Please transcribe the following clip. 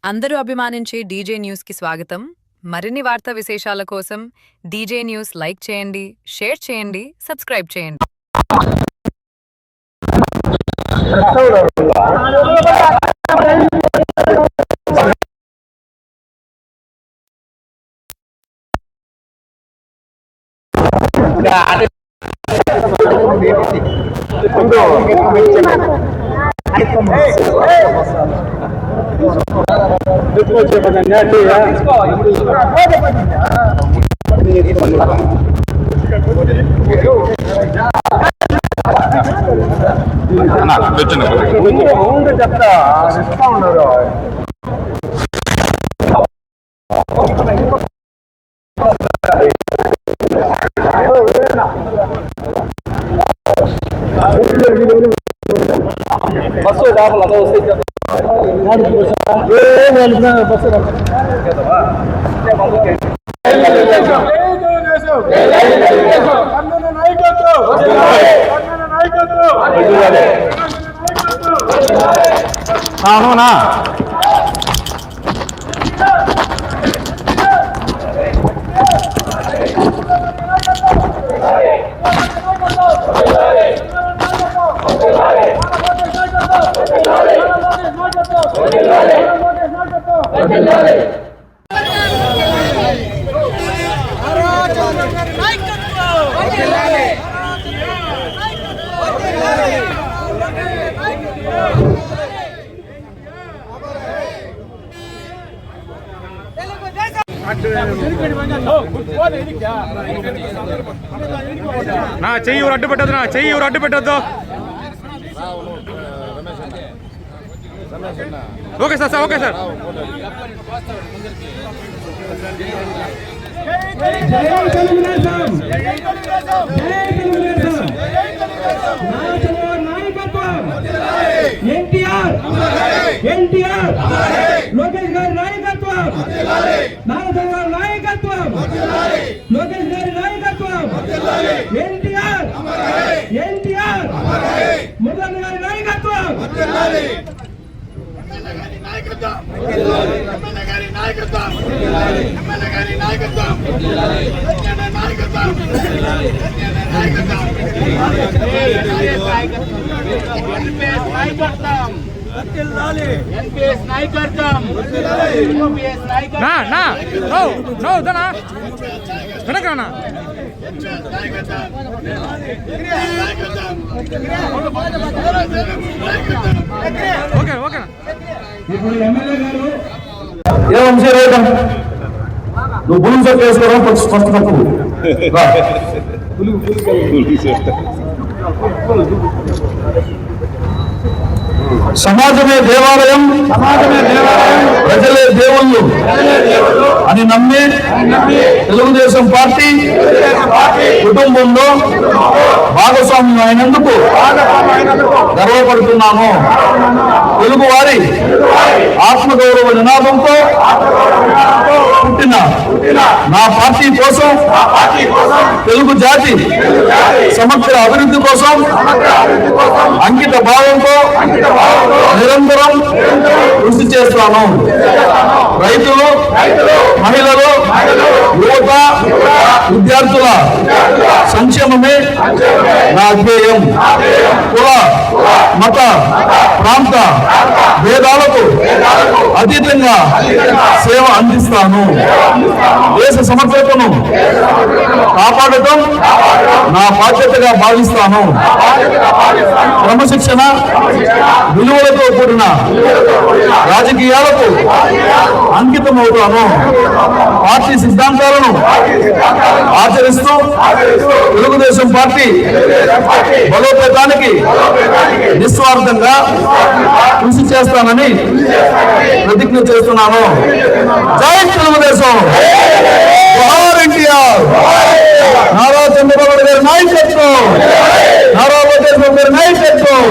అందరూ అభిమానించే DJ news కి స్వాగతం. మరిన్ని వార్తా విశేషాల కోసం డీజే న్యూస్ లైక్ చేయండి, షేర్ చేయండి, సబ్స్క్రైబ్ చేయండి. బస్సు దాపల అవునా నా చెయ్యి ఊరు అడ్డు పెట్టద్దు, నా చెయ్యి ఊరు అడ్డు పెట్టద్దు. Okay sir, sir okay sir. NTR Lokesh గారి నాయకత్వం, నాగేశ్వర గారి నాయకత్వం, లోకేష్ గారి నాయకత్వం, ఎన్టీఆర్ మురళి గారి నాయకత్వం. ఇప్పుడు ఎమ్మెల్యే గారు నువ్వు బుల్ సెట్ వేసుకోవడం ఫస్ట్ తప్పు. సమాజమే దేవాలయం, ప్రజలే దేవుళ్ళు అని నమ్మి తెలుగుదేశం పార్టీ కుటుంబంలో భాగస్వామ్యం అయినందుకు గర్వపడుతున్నాను. తెలుగు వారి ఆత్మగౌరవ నినాదంతో పుట్టిన నా పార్టీ కోసం, తెలుగు జాతి సమగ్ర అభివృద్ధి కోసం అంకిత భావంతో నిరంతరం కృషి చేస్తాను. రైతులు, మహిళలు, యువత, విద్యార్థుల సంక్షేమమే నా ధ్యేయం. కుల, మత, ప్రాంత భేదాలకు అతీతంగా సేవ అందిస్తాను. దేశ సమగ్రతను కాపాడటం నా బాధ్యతగా భావిస్తాను. క్రమశిక్షణ, విలువలతో కూడిన రాజకీయాలకు అంకితమవుతాను. పార్టీ సిద్ధాంతాలను ఆచరిస్తూ తెలుగుదేశం పార్టీ బలోపేతానికి నిస్వార్థంగా కృషి చేస్తానని ప్రతిజ్ఞ చేస్తున్నాను. జై తెలుగుదేశం, జోహార్ ఎన్టీఆర్. నారా చంద్రబాబు గారి నాయకత్వం, నారా లోకేష్ బాబు గారి నాయకత్వం.